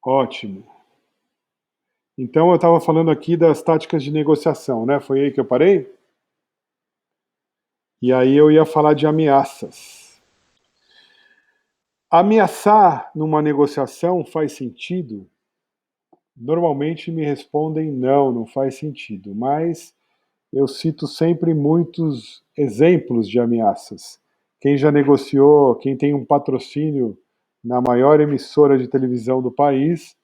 Ótimo. Então eu estava falando aqui das táticas de negociação, né? Foi aí que eu parei? E aí eu ia falar de ameaças. Ameaçar numa negociação faz sentido? Normalmente me respondem não, não faz sentido, mas eu cito sempre muitos exemplos de ameaças. Quem já negociou, quem tem um patrocínio na maior emissora de televisão do país,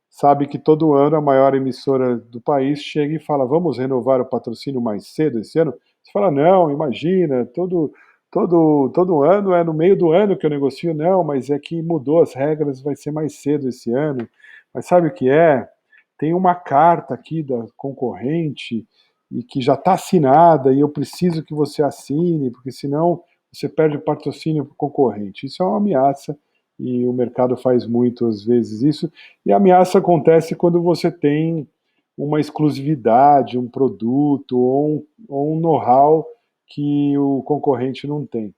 sabe que todo ano a maior emissora do país chega e fala: vamos renovar o patrocínio mais cedo esse ano? Você fala: não, imagina, todo ano é no meio do ano que eu negocio. Não, mas é que mudou as regras, vai ser mais cedo esse ano. Mas sabe o que é? Tem uma carta aqui da concorrente e que já está assinada e eu preciso que você assine, porque senão você perde o patrocínio para o concorrente. Isso é uma ameaça e o mercado faz muito às vezes isso. E a ameaça acontece quando você tem uma exclusividade, um produto ou um know-how que o concorrente não tem.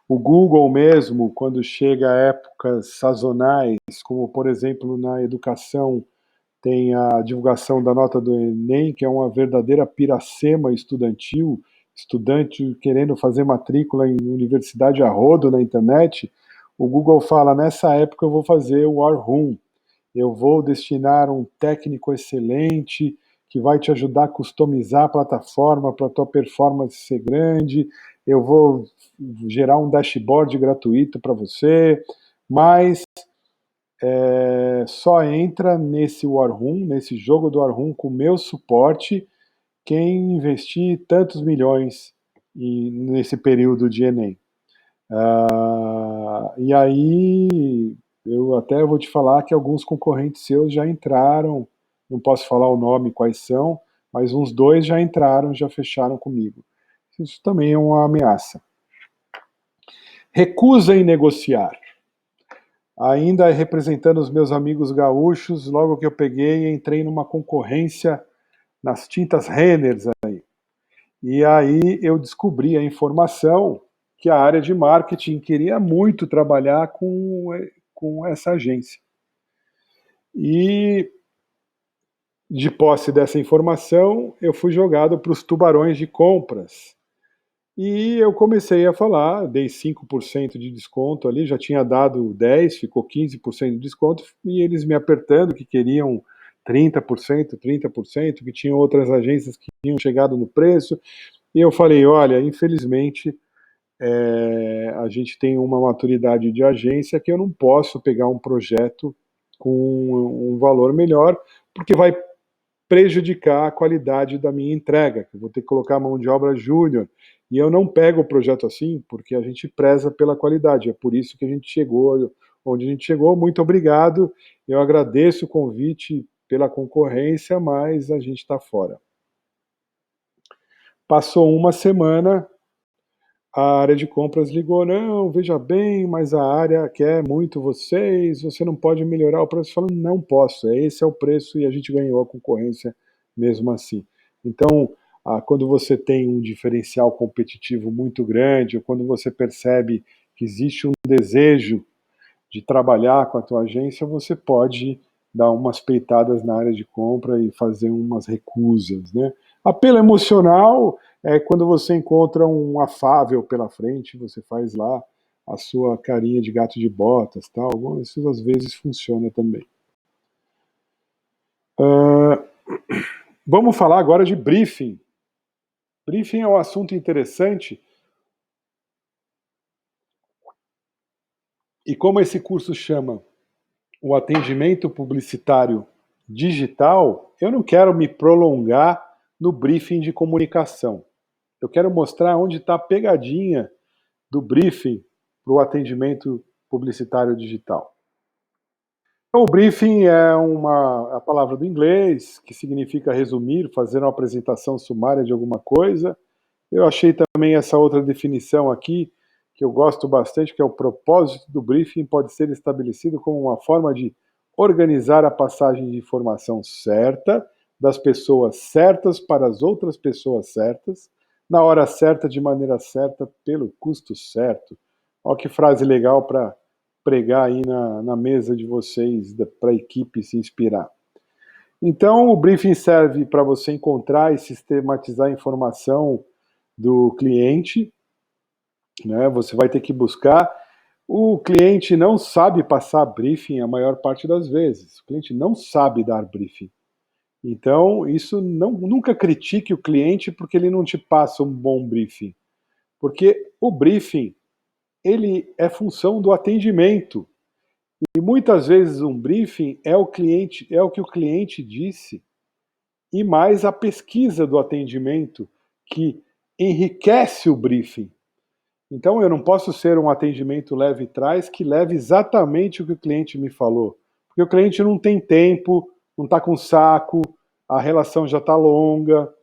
O Google mesmo, quando chega a épocas sazonais, como por exemplo na educação, tem a divulgação da nota do Enem, que é uma verdadeira piracema estudantil, estudante querendo fazer matrícula em universidade a rodo na internet. O Google fala: nessa época eu vou fazer o War Room, eu vou destinar um técnico excelente que vai te ajudar a customizar a plataforma para a tua performance ser grande, eu vou gerar um dashboard gratuito para você, mas só entra nesse War Room, nesse jogo do War Room com o meu suporte, quem investir tantos milhões nesse período de Enem. E aí, eu até vou te falar que alguns concorrentes seus já entraram, não posso falar o nome, quais são, mas uns dois já entraram, já fecharam comigo. Isso também é uma ameaça. Recusa em negociar. Ainda representando os meus amigos gaúchos, logo que eu peguei, entrei numa concorrência nas tintas Renners. E aí eu descobri a informação que a área de marketing queria muito trabalhar com essa agência. E de posse dessa informação, eu fui jogado para os tubarões de compras. E eu comecei a falar, dei 5% de desconto ali, já tinha dado 10%, ficou 15% de desconto, e eles me apertando que queriam 30%, que tinham outras agências que tinham chegado no preço. E eu falei: olha, infelizmente a gente tem uma maturidade de agência que eu não posso pegar um projeto com um valor melhor, porque vai prejudicar a qualidade da minha entrega, que eu vou ter que colocar mão de obra júnior. E eu não pego o projeto assim, porque a gente preza pela qualidade. É por isso que a gente chegou onde a gente chegou. Muito obrigado. Eu agradeço o convite pela concorrência, mas a gente está fora. Passou uma semana, a área de compras ligou: não, veja bem, mas a área quer muito vocês, você não pode melhorar o preço. Falando: não posso, esse é o preço e a gente ganhou a concorrência mesmo assim. Então, quando você tem um diferencial competitivo muito grande, ou quando você percebe que existe um desejo de trabalhar com a tua agência, você pode dar umas peitadas na área de compra e fazer umas recusas, né? Apelo emocional é quando você encontra um afável pela frente, você faz lá a sua carinha de gato de botas, tal. Isso às vezes funciona também. Uh, Vamos falar agora de briefing. Briefing é um assunto interessante e como esse curso chama o atendimento publicitário digital, eu não quero me prolongar no briefing de comunicação. Eu quero mostrar onde está a pegadinha do briefing para o atendimento publicitário digital. Então, o briefing é a palavra do inglês que significa resumir, fazer uma apresentação sumária de alguma coisa. Eu achei também essa outra definição aqui, que eu gosto bastante, que é o propósito do briefing pode ser estabelecido como uma forma de organizar a passagem de informação certa das pessoas certas para as outras pessoas certas, na hora certa, de maneira certa, pelo custo certo. Olha que frase legal para pregar aí na mesa de vocês, para a equipe se inspirar. Então, o briefing serve para você encontrar e sistematizar a informação do cliente, né? Você vai ter que buscar. O cliente não sabe passar briefing a maior parte das vezes. O cliente não sabe dar briefing. Então, isso nunca critique o cliente porque ele não te passa um bom briefing. Porque o briefing, ele é função do atendimento. E muitas vezes um briefing é o que o cliente disse, e mais a pesquisa do atendimento que enriquece o briefing. Então eu não posso ser um atendimento leve e trás que leve exatamente o que o cliente me falou. Porque o cliente não tem tempo, não está com saco, a relação já está longa.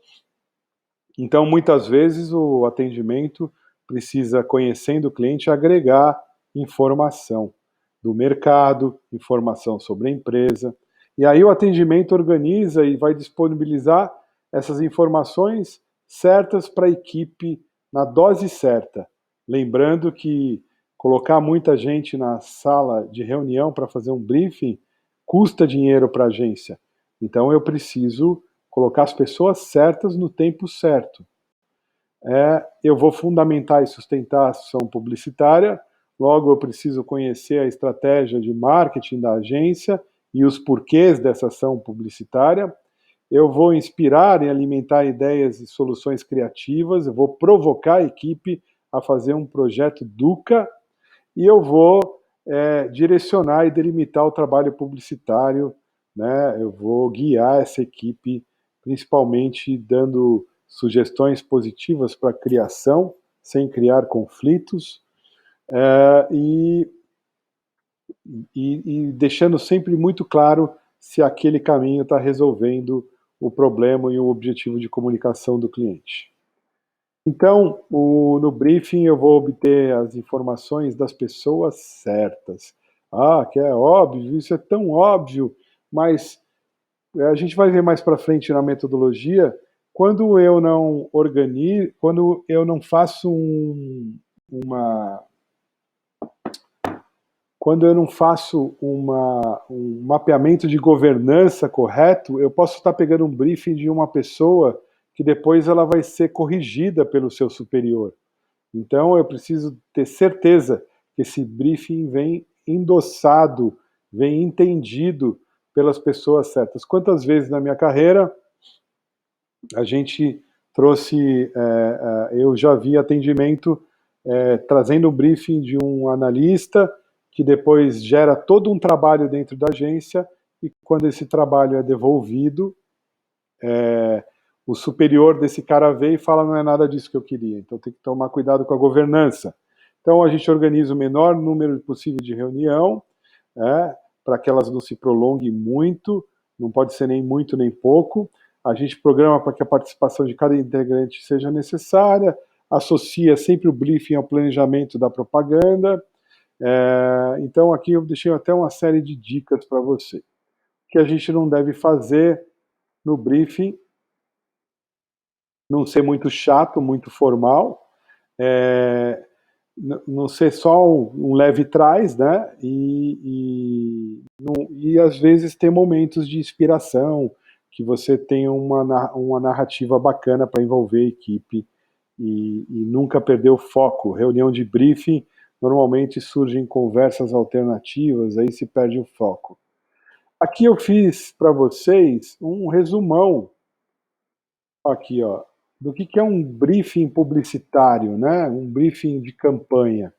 Então, muitas vezes, o atendimento precisa, conhecendo o cliente, agregar informação do mercado, informação sobre a empresa. E aí o atendimento organiza e vai disponibilizar essas informações certas para a equipe na dose certa. Lembrando que colocar muita gente na sala de reunião para fazer um briefing custa dinheiro para a agência. Então eu preciso colocar as pessoas certas no tempo certo. Eu vou fundamentar e sustentar a ação publicitária, logo eu preciso conhecer a estratégia de marketing da agência e os porquês dessa ação publicitária. Eu vou inspirar e alimentar ideias e soluções criativas, eu vou provocar a equipe a fazer um projeto Duca e eu vou direcionar e delimitar o trabalho publicitário, né? Eu vou guiar essa equipe, principalmente dando sugestões positivas para a criação, sem criar conflitos, e deixando sempre muito claro se aquele caminho está resolvendo o problema e o objetivo de comunicação do cliente. Então, no briefing eu vou obter as informações das pessoas certas. Ah, que é óbvio, isso é tão óbvio, mas a gente vai ver mais para frente na metodologia, quando eu não organizo, quando eu não faço quando eu não faço um mapeamento de governança correto, eu posso estar pegando um briefing de uma pessoa que depois ela vai ser corrigida pelo seu superior. Então eu preciso ter certeza que esse briefing vem endossado, vem entendido pelas pessoas certas. Quantas vezes na minha carreira a gente trouxe, eu já vi atendimento trazendo um briefing de um analista que depois gera todo um trabalho dentro da agência e quando esse trabalho é devolvido, o superior desse cara vê e fala não é nada disso que eu queria, então tem que tomar cuidado com a governança. Então a gente organiza o menor número possível de reunião, para que elas não se prolonguem muito, não pode ser nem muito nem pouco. A gente programa para que a participação de cada integrante seja necessária, associa sempre o briefing ao planejamento da propaganda. Então aqui eu deixei até uma série de dicas para você. O que a gente não deve fazer no briefing, não ser muito chato, muito formal, não ser só um leve trás, né? E às vezes ter momentos de inspiração, que você tenha uma narrativa bacana para envolver a equipe e nunca perder o foco. Reunião de briefing, normalmente surgem conversas alternativas, aí se perde o foco. Aqui eu fiz para vocês um resumão aqui, ó, do que é um briefing publicitário, né? Um briefing de campanha.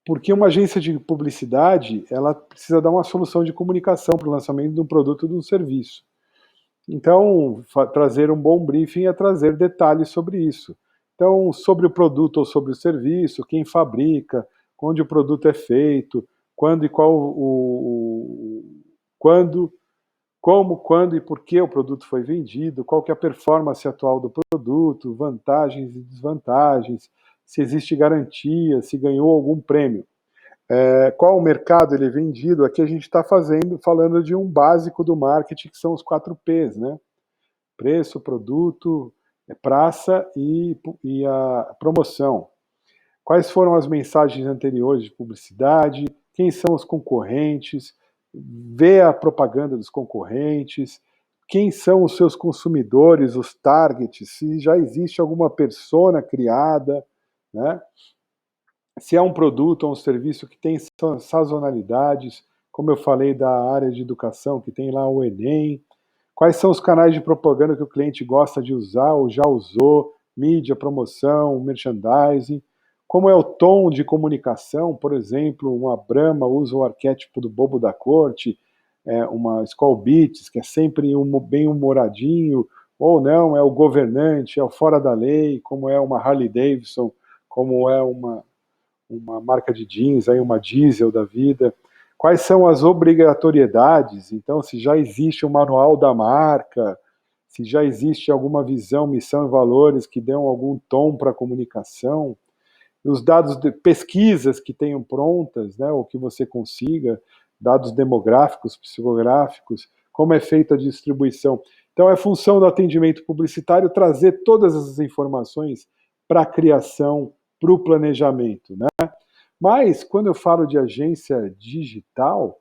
Porque uma agência de publicidade, ela precisa dar uma solução de comunicação para o lançamento de um produto ou de um serviço. Então, trazer um bom briefing é trazer detalhes sobre isso. Então, sobre o produto ou sobre o serviço, quem fabrica, onde o produto é feito, quando e qual quando, como, quando e por que o produto foi vendido, qual que é a performance atual do produto, vantagens e desvantagens, se existe garantia, se ganhou algum prêmio. Qual o mercado ele é vendido? Aqui a gente está falando de um básico do marketing, que são os 4 P's, né? Preço, produto, praça e a promoção. quais foram as mensagens anteriores de publicidade, quem são os concorrentes, ver a propaganda dos concorrentes, quem são os seus consumidores, os targets, se já existe alguma persona criada, né? Se é um produto ou um serviço que tem sazonalidades, como eu falei da área de educação, que tem lá o Enem, quais são os canais de propaganda que o cliente gosta de usar ou já usou, mídia, promoção, merchandising, como é o tom de comunicação, por exemplo, uma Brahma usa o arquétipo do bobo da corte, uma Skol Beats, que é sempre bem humoradinho, ou não, é o governante, é o fora da lei, como é uma Harley Davidson, como é uma marca de jeans, aí uma diesel da vida. Quais são as obrigatoriedades? Então, se já existe um manual da marca, se já existe alguma visão, missão e valores que dão algum tom para a comunicação, os dados de pesquisas que tenham prontas, né, ou que você consiga, dados demográficos, psicográficos, como é feita a distribuição. Então, é função do atendimento publicitário trazer todas essas informações para a criação, para o planejamento, né? Mas, quando eu falo de agência digital,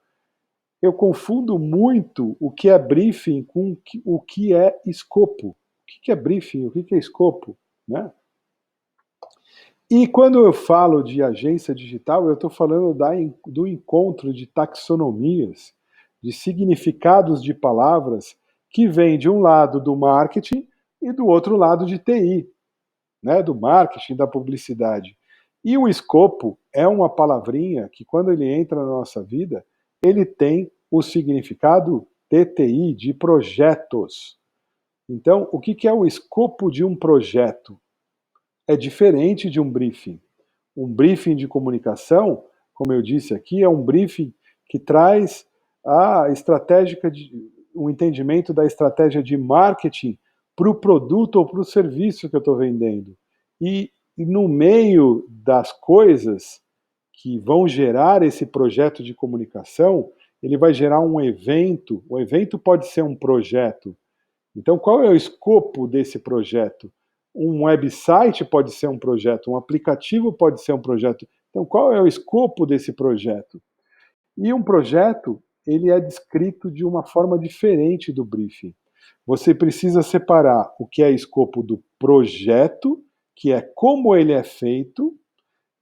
eu confundo muito o que é briefing com o que é escopo. O que é briefing? O que é escopo? Né? E quando eu falo de agência digital, eu estou falando do encontro de taxonomias, de significados de palavras que vem de um lado do marketing e do outro lado de TI, né, do marketing, da publicidade. E o escopo é uma palavrinha que, quando ele entra na nossa vida, ele tem o significado TTI, de projetos. Então, o que é o escopo de um projeto? É diferente de um briefing. Um briefing de comunicação, como eu disse aqui, é um briefing que traz o entendimento da estratégia de marketing para o produto ou para o serviço que eu estou vendendo. E no meio das coisas que vão gerar esse projeto de comunicação, ele vai gerar um evento. O evento pode ser um projeto. Então, qual é o escopo desse projeto? Um website pode ser um projeto, um aplicativo pode ser um projeto. Então, qual é o escopo desse projeto? E um projeto, ele é descrito de uma forma diferente do briefing. Você precisa separar o que é escopo do projeto, que é como ele é feito,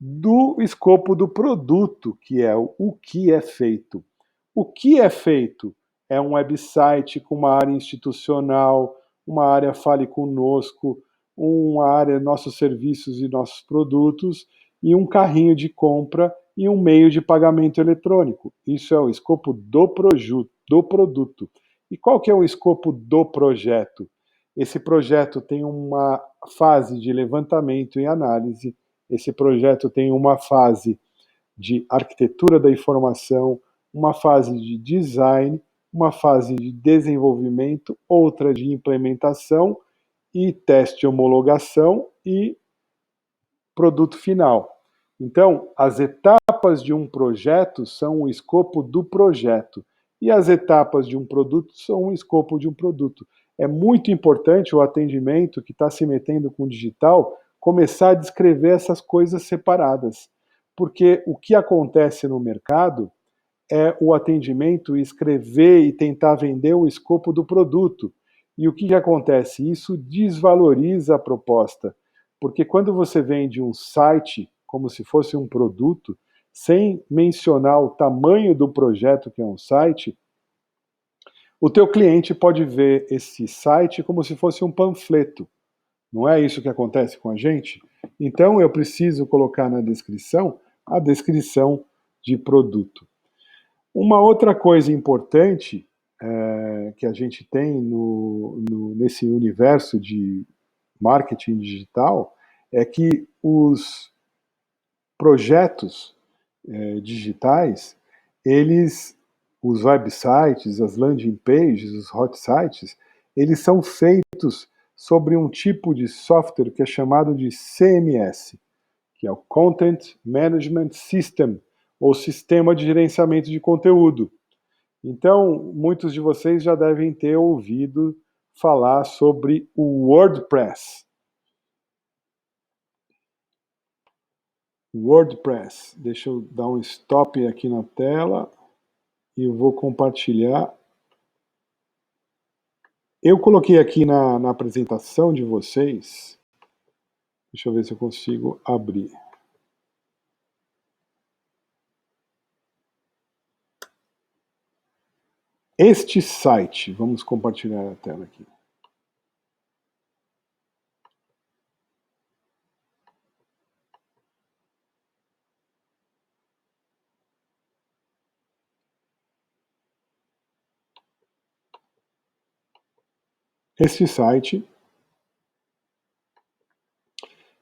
do escopo do produto, que é o que é feito. O que é feito é um website com uma área institucional, uma área Fale Conosco, uma área nossos serviços e nossos produtos, e um carrinho de compra e um meio de pagamento eletrônico. Isso é o escopo do produto. E qual que é o escopo do projeto? Esse projeto tem uma fase de levantamento e análise, esse projeto tem uma fase de arquitetura da informação, uma fase de design, uma fase de desenvolvimento, outra de implementação e teste de homologação e produto final. Então, as etapas de um projeto são o escopo do projeto e as etapas de um produto são o escopo de um produto. É muito importante o atendimento que está se metendo com o digital começar a descrever essas coisas separadas, porque o que acontece no mercado é o atendimento, escrever e tentar vender o escopo do produto. E o que acontece? Isso desvaloriza a proposta, porque quando você vende um site como se fosse um produto, sem mencionar o tamanho do projeto que é um site, o teu cliente pode ver esse site como se fosse um panfleto. Não é isso que acontece com a gente? Então eu preciso colocar na descrição a descrição de produto. Uma outra coisa importante que a gente tem nesse universo de marketing digital é que os projetos digitais, os websites, as landing pages, os hot sites, eles são feitos sobre um tipo de software que é chamado de CMS, que é o Content Management System, ou Sistema de Gerenciamento de Conteúdo. Então, muitos de vocês já devem ter ouvido falar sobre o WordPress. WordPress. Deixa eu dar um stop aqui na tela e eu vou compartilhar. Eu coloquei aqui na apresentação de vocês, deixa eu ver se eu consigo abrir. Este site, vamos compartilhar a tela aqui. Este site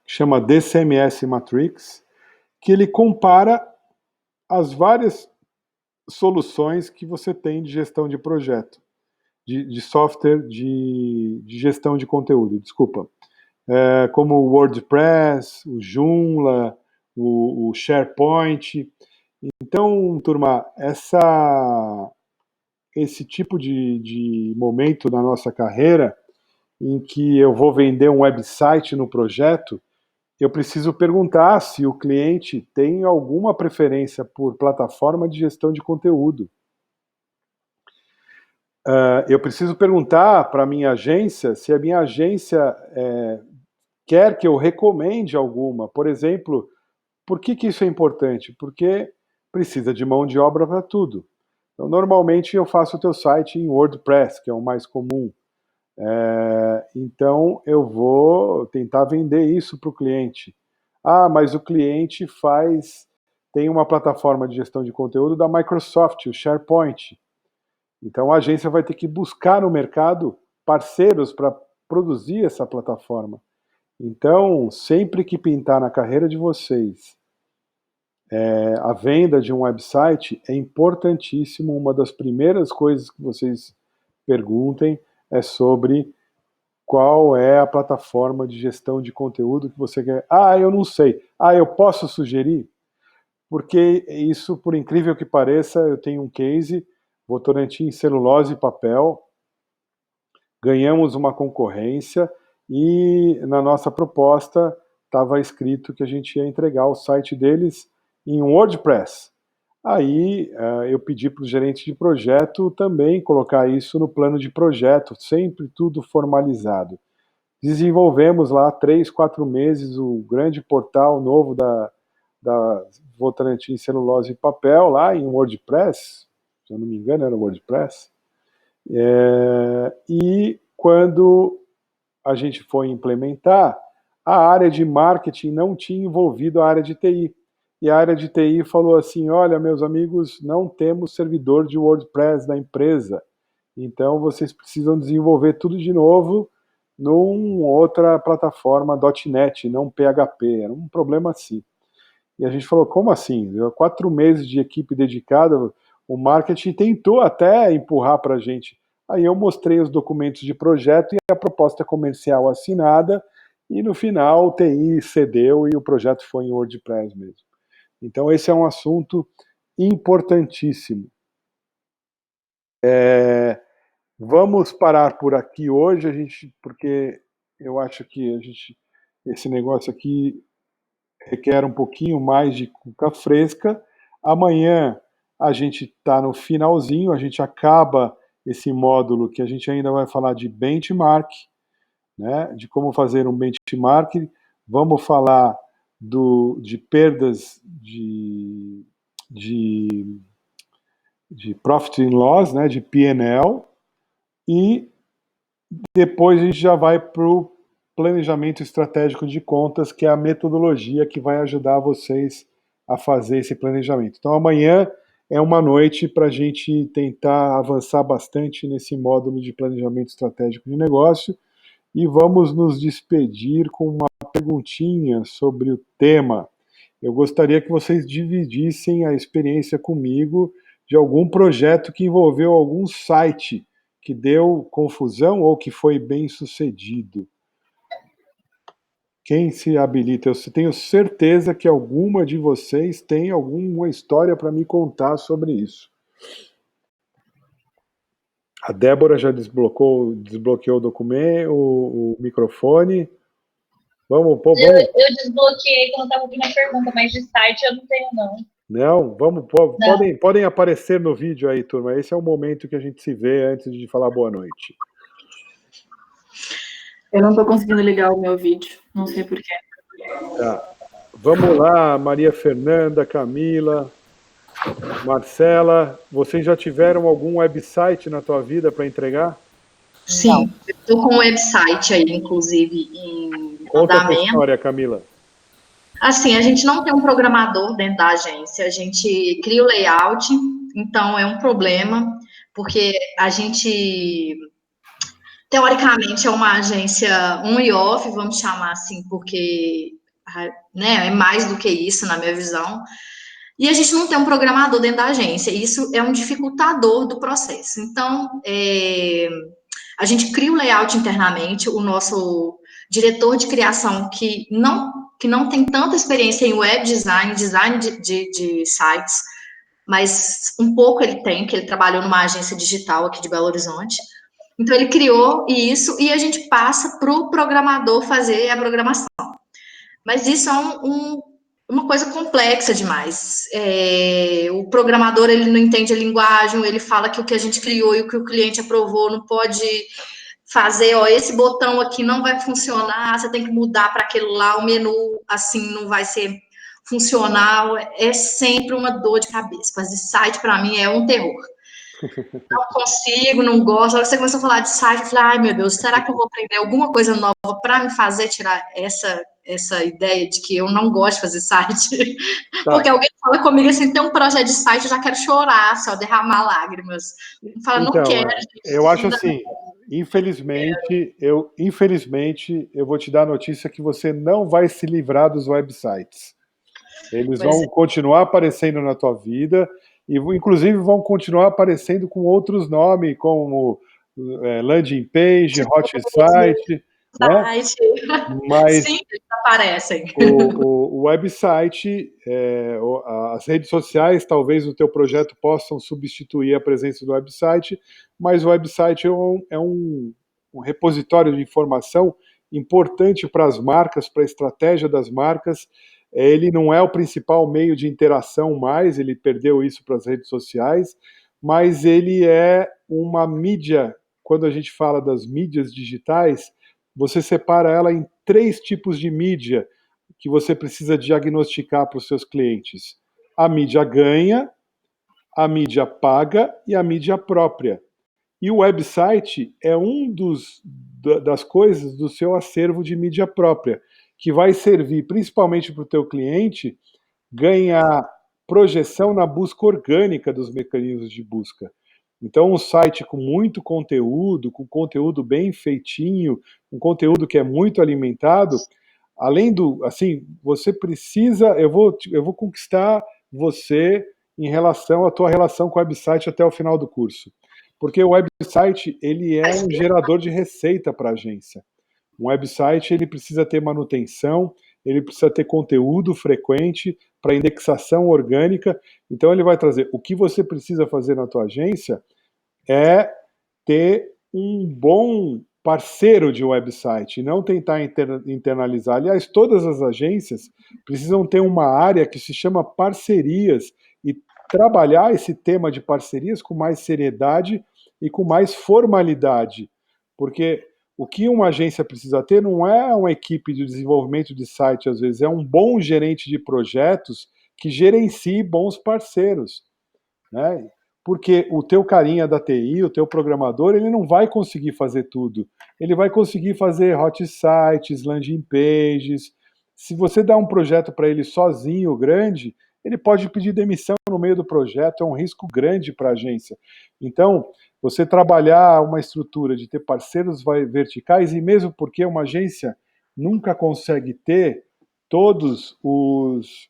chama DCMS Matrix, que ele compara as várias soluções que você tem de gestão de projeto, de software de gestão de conteúdo, desculpa. Como o WordPress, o Joomla, o SharePoint. Então, turma, esse tipo de momento na nossa carreira, em que eu vou vender um website no projeto, eu preciso perguntar se o cliente tem alguma preferência por plataforma de gestão de conteúdo. Eu preciso perguntar para a minha agência se a minha agência quer que eu recomende alguma. Por exemplo, por que isso é importante? Porque precisa de mão de obra para tudo. Então, normalmente eu faço o teu site em WordPress, que é o mais comum. Então eu vou tentar vender isso para o cliente. Ah, mas o cliente tem uma plataforma de gestão de conteúdo da Microsoft, o SharePoint. Então a agência vai ter que buscar no mercado parceiros para produzir essa plataforma. Então, sempre que pintar na carreira de vocês a venda de um website, é importantíssimo. Uma das primeiras coisas que vocês perguntem é sobre qual é a plataforma de gestão de conteúdo que você quer. Ah, eu não sei. Ah, eu posso sugerir? Porque isso, por incrível que pareça, eu tenho um case, Votorantim celulose e papel, ganhamos uma concorrência e na nossa proposta estava escrito que a gente ia entregar o site deles em WordPress. Aí eu pedi para o gerente de projeto também colocar isso no plano de projeto, sempre tudo formalizado. Desenvolvemos lá 3, 4 meses o grande portal novo da Votorantim Celulose e Papel, lá em WordPress, se eu não me engano era WordPress. E quando a gente foi implementar, a área de marketing não tinha envolvido a área de TI. E a área de TI falou assim: olha, meus amigos, não temos servidor de WordPress na empresa, então vocês precisam desenvolver tudo de novo numa outra plataforma .NET, não PHP. Era um problema assim. E a gente falou, como assim? 4 meses de equipe dedicada, o marketing tentou até empurrar para a gente. Aí eu mostrei os documentos de projeto e a proposta comercial assinada, e no final o TI cedeu e o projeto foi em WordPress mesmo. Então esse é um assunto importantíssimo. Vamos parar por aqui hoje, porque eu acho que esse negócio aqui requer um pouquinho mais de cuca fresca. Amanhã a gente está no finalzinho, a gente acaba esse módulo que a gente ainda vai falar de benchmark, né, de como fazer um benchmark. Vamos falar de perdas de profit and loss, né, de P&L, e depois a gente já vai para o planejamento estratégico de contas, que é a metodologia que vai ajudar vocês a fazer esse planejamento. Então amanhã é uma noite para a gente tentar avançar bastante nesse módulo de planejamento estratégico de negócio, e vamos nos despedir com uma perguntinha sobre o tema. Eu gostaria que vocês dividissem a experiência comigo de algum projeto que envolveu algum site que deu confusão ou que foi bem sucedido. Quem se habilita? Eu tenho certeza que alguma de vocês tem alguma história para me contar sobre isso. A Débora já desbloqueou o documento, o microfone. Eu desbloqueei quando estava ouvindo a pergunta, mas de site eu não tenho, não. Não, podem aparecer no vídeo aí, turma. Esse é o momento que a gente se vê antes de falar boa noite. Eu não estou conseguindo ligar o meu vídeo, não sei porquê. Tá. Vamos lá, Maria Fernanda, Camila, Marcela, vocês já tiveram algum website na tua vida para entregar? Sim, eu estou com um website aí, inclusive, em Conta essa andamento. história, Camila. Assim, a gente não tem um programador dentro da agência, a gente cria o layout, então é um problema, porque a gente, teoricamente, é uma agência on e off, vamos chamar assim, porque né, é mais do que isso, na minha visão. E a gente não tem um programador dentro da agência, isso é um dificultador do processo. Então, a gente cria o layout internamente, o nosso diretor de criação, que não tem tanta experiência em web design, design de sites, mas um pouco ele tem, que ele trabalhou numa agência digital aqui de Belo Horizonte. Então, ele criou isso e a gente passa para o programador fazer a programação. Mas isso é uma coisa complexa demais. O programador, ele não entende a linguagem, ele fala que o que a gente criou e o que o cliente aprovou não pode fazer, esse botão aqui não vai funcionar, você tem que mudar para aquele lá, o menu assim não vai ser funcional, é sempre uma dor de cabeça. Fazer site, para mim, é um terror. Não consigo, não gosto. A hora que você começou a falar de site, eu falei, ai meu Deus, será que eu vou aprender alguma coisa nova para me fazer tirar essa ideia de que eu não gosto de fazer site? Tá. Porque alguém fala comigo assim, tem um projeto de site, eu já quero chorar, só derramar lágrimas. Fala, então, não quero. Eu acho assim, infelizmente, eu vou te dar a notícia que você não vai se livrar dos websites. Eles vão continuar aparecendo na tua vida e, inclusive, vão continuar aparecendo com outros nomes, como landing page, hot site, né? Mas sim, eles aparecem. O website, as redes sociais, talvez o teu projeto possam substituir a presença do website, mas o website é um repositório de informação importante para as marcas, para a estratégia das marcas. Ele não é o principal meio de interação mais, ele perdeu isso para as redes sociais, mas ele é uma mídia. Quando a gente fala das mídias digitais, você separa ela em 3 tipos de mídia que você precisa diagnosticar para os seus clientes. A mídia ganha, a mídia paga e a mídia própria. E o website é das coisas do seu acervo de mídia própria, que vai servir principalmente para o teu cliente ganhar projeção na busca orgânica dos mecanismos de busca. Então, um site com muito conteúdo, com conteúdo bem feitinho, um conteúdo que é muito alimentado, além do, assim, você precisa, eu vou conquistar você em relação à tua relação com o website até o final do curso. Porque o website, ele é um gerador de receita para a agência. Um website, ele precisa ter manutenção, ele precisa ter conteúdo frequente para indexação orgânica. Então, ele vai trazer o que você precisa fazer na tua agência é ter um bom parceiro de website, não tentar internalizar. Aliás, todas as agências precisam ter uma área que se chama parcerias e trabalhar esse tema de parcerias com mais seriedade e com mais formalidade, porque o que uma agência precisa ter não é uma equipe de desenvolvimento de site, às vezes, é um bom gerente de projetos que gerencie bons parceiros, né? Porque o teu carinha da TI, o teu programador, ele não vai conseguir fazer tudo. Ele vai conseguir fazer hot sites, landing pages. Se você dá um projeto para ele sozinho, grande, ele pode pedir demissão no meio do projeto, é um risco grande para a agência. Então, você trabalhar uma estrutura de ter parceiros verticais, e mesmo porque uma agência nunca consegue ter todos os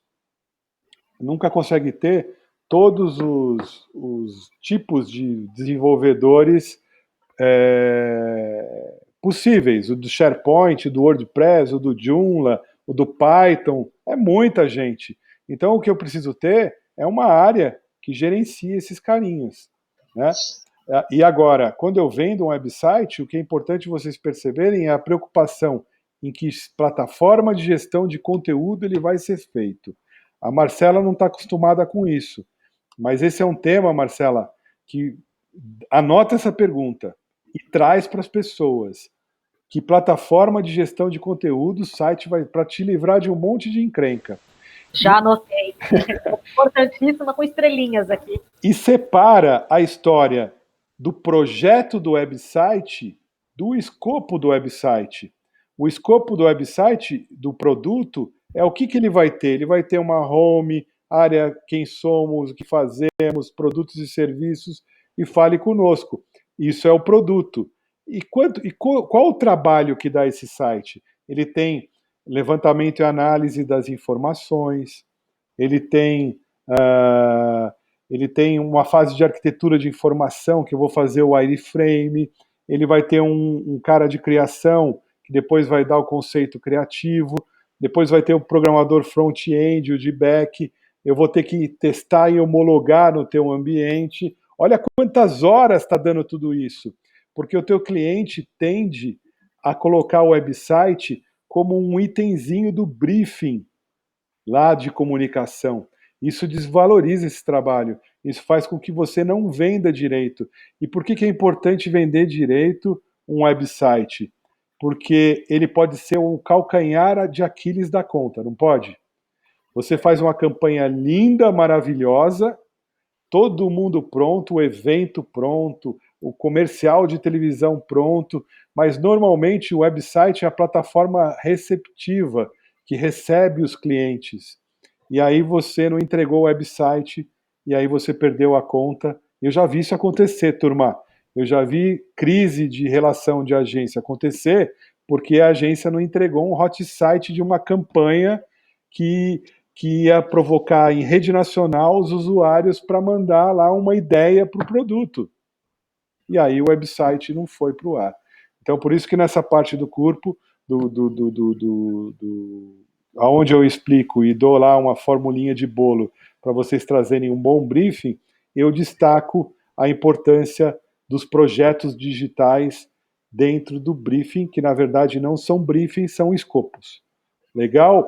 tipos de desenvolvedores possíveis, o do SharePoint, do WordPress, o do Joomla, o do Python, é muita gente. Então o que eu preciso ter é uma área que gerencia esses carinhas, né? E agora, quando eu vendo um website, o que é importante vocês perceberem é a preocupação em que plataforma de gestão de conteúdo ele vai ser feito. A Marcela não está acostumada com isso, mas esse é um tema, Marcela, que anota essa pergunta e traz para as pessoas. Que plataforma de gestão de conteúdo o site vai para te livrar de um monte de encrenca. Já anotei. Importantíssima, com estrelinhas aqui. E separa a história do projeto do website do escopo do website. O escopo do website, do produto, é o que ele vai ter. Ele vai ter uma home, área, quem somos, o que fazemos, produtos e serviços, e fale conosco. Isso é o produto. Qual o trabalho que dá esse site? Ele tem levantamento e análise das informações, ele tem uma fase de arquitetura de informação, que eu vou fazer o wireframe, ele vai ter um cara de criação, que depois vai dar o conceito criativo, depois vai ter o programador front-end, o de back, eu vou ter que testar e homologar no teu ambiente. Olha quantas horas está dando tudo isso, porque o teu cliente tende a colocar o website como um itemzinho do briefing lá de comunicação. Isso desvaloriza esse trabalho. Isso faz com que você não venda direito. E por que é importante vender direito um website? Porque ele pode ser o calcanhar de Aquiles da conta, não pode? Você faz uma campanha linda, maravilhosa, todo mundo pronto, o evento pronto, o comercial de televisão pronto, mas normalmente o website é a plataforma receptiva, que recebe os clientes. E aí você não entregou o website, e aí você perdeu a conta. Eu já vi isso acontecer, turma. Eu já vi crise de relação de agência acontecer porque a agência não entregou um hot site de uma campanha que ia provocar em rede nacional os usuários para mandar lá uma ideia para o produto. E aí o website não foi para o ar. Então, por isso que nessa parte do corpo, onde eu explico e dou lá uma formulinha de bolo para vocês trazerem um bom briefing, eu destaco a importância dos projetos digitais dentro do briefing, que na verdade não são briefings, são escopos. Legal?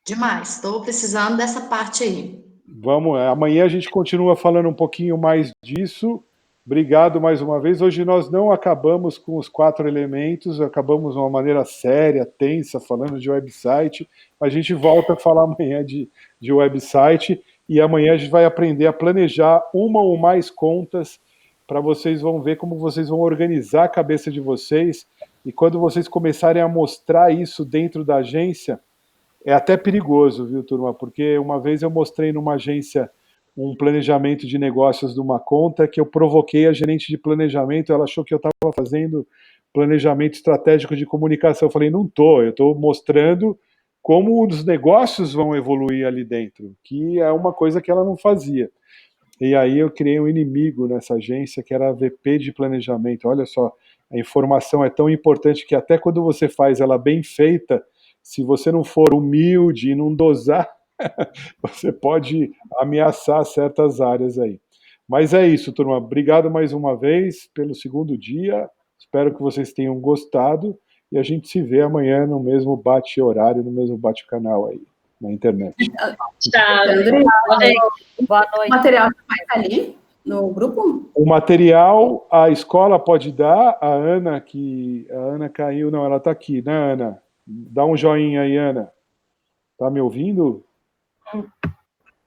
Demais, estou precisando dessa parte aí. Vamos, amanhã a gente continua falando um pouquinho mais disso. Obrigado mais uma vez. Hoje nós não acabamos com os 4 elementos, acabamos de uma maneira séria, tensa, falando de website. A gente volta a falar amanhã de website e amanhã a gente vai aprender a planejar uma ou mais contas para vocês vão ver como vocês vão organizar a cabeça de vocês e quando vocês começarem a mostrar isso dentro da agência, é até perigoso, viu, turma? Porque uma vez eu mostrei numa agência um planejamento de negócios de uma conta que eu provoquei a gerente de planejamento, ela achou que eu estava fazendo planejamento estratégico de comunicação. Eu falei, não estou, eu estou mostrando como os negócios vão evoluir ali dentro, que é uma coisa que ela não fazia. E aí eu criei um inimigo nessa agência, que era a VP de planejamento. Olha só, a informação é tão importante que até quando você faz ela bem feita, se você não for humilde e não dosar, você pode ameaçar certas áreas aí. Mas é isso, turma. Obrigado mais uma vez pelo segundo dia. Espero que vocês tenham gostado. E a gente se vê amanhã no mesmo bate-horário, no mesmo bate-canal aí, na internet. Tchau. Boa noite. O material vai estar ali no grupo? O material a escola pode dar. A Ana caiu. Não, ela está aqui, né, Ana? Dá um joinha aí, Ana. Tá me ouvindo?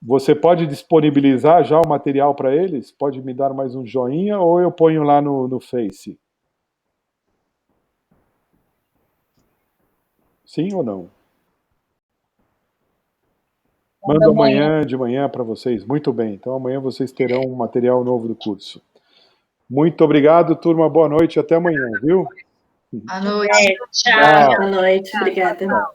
Você pode disponibilizar já o material para eles? Pode me dar mais um joinha ou eu ponho lá no Face? Sim ou não? Manda amanhã de manhã para vocês. Muito bem. Então amanhã vocês terão um material novo do curso. Muito obrigado, turma. Boa noite. Até amanhã, viu? Boa noite. Tchau. Boa noite, obrigada.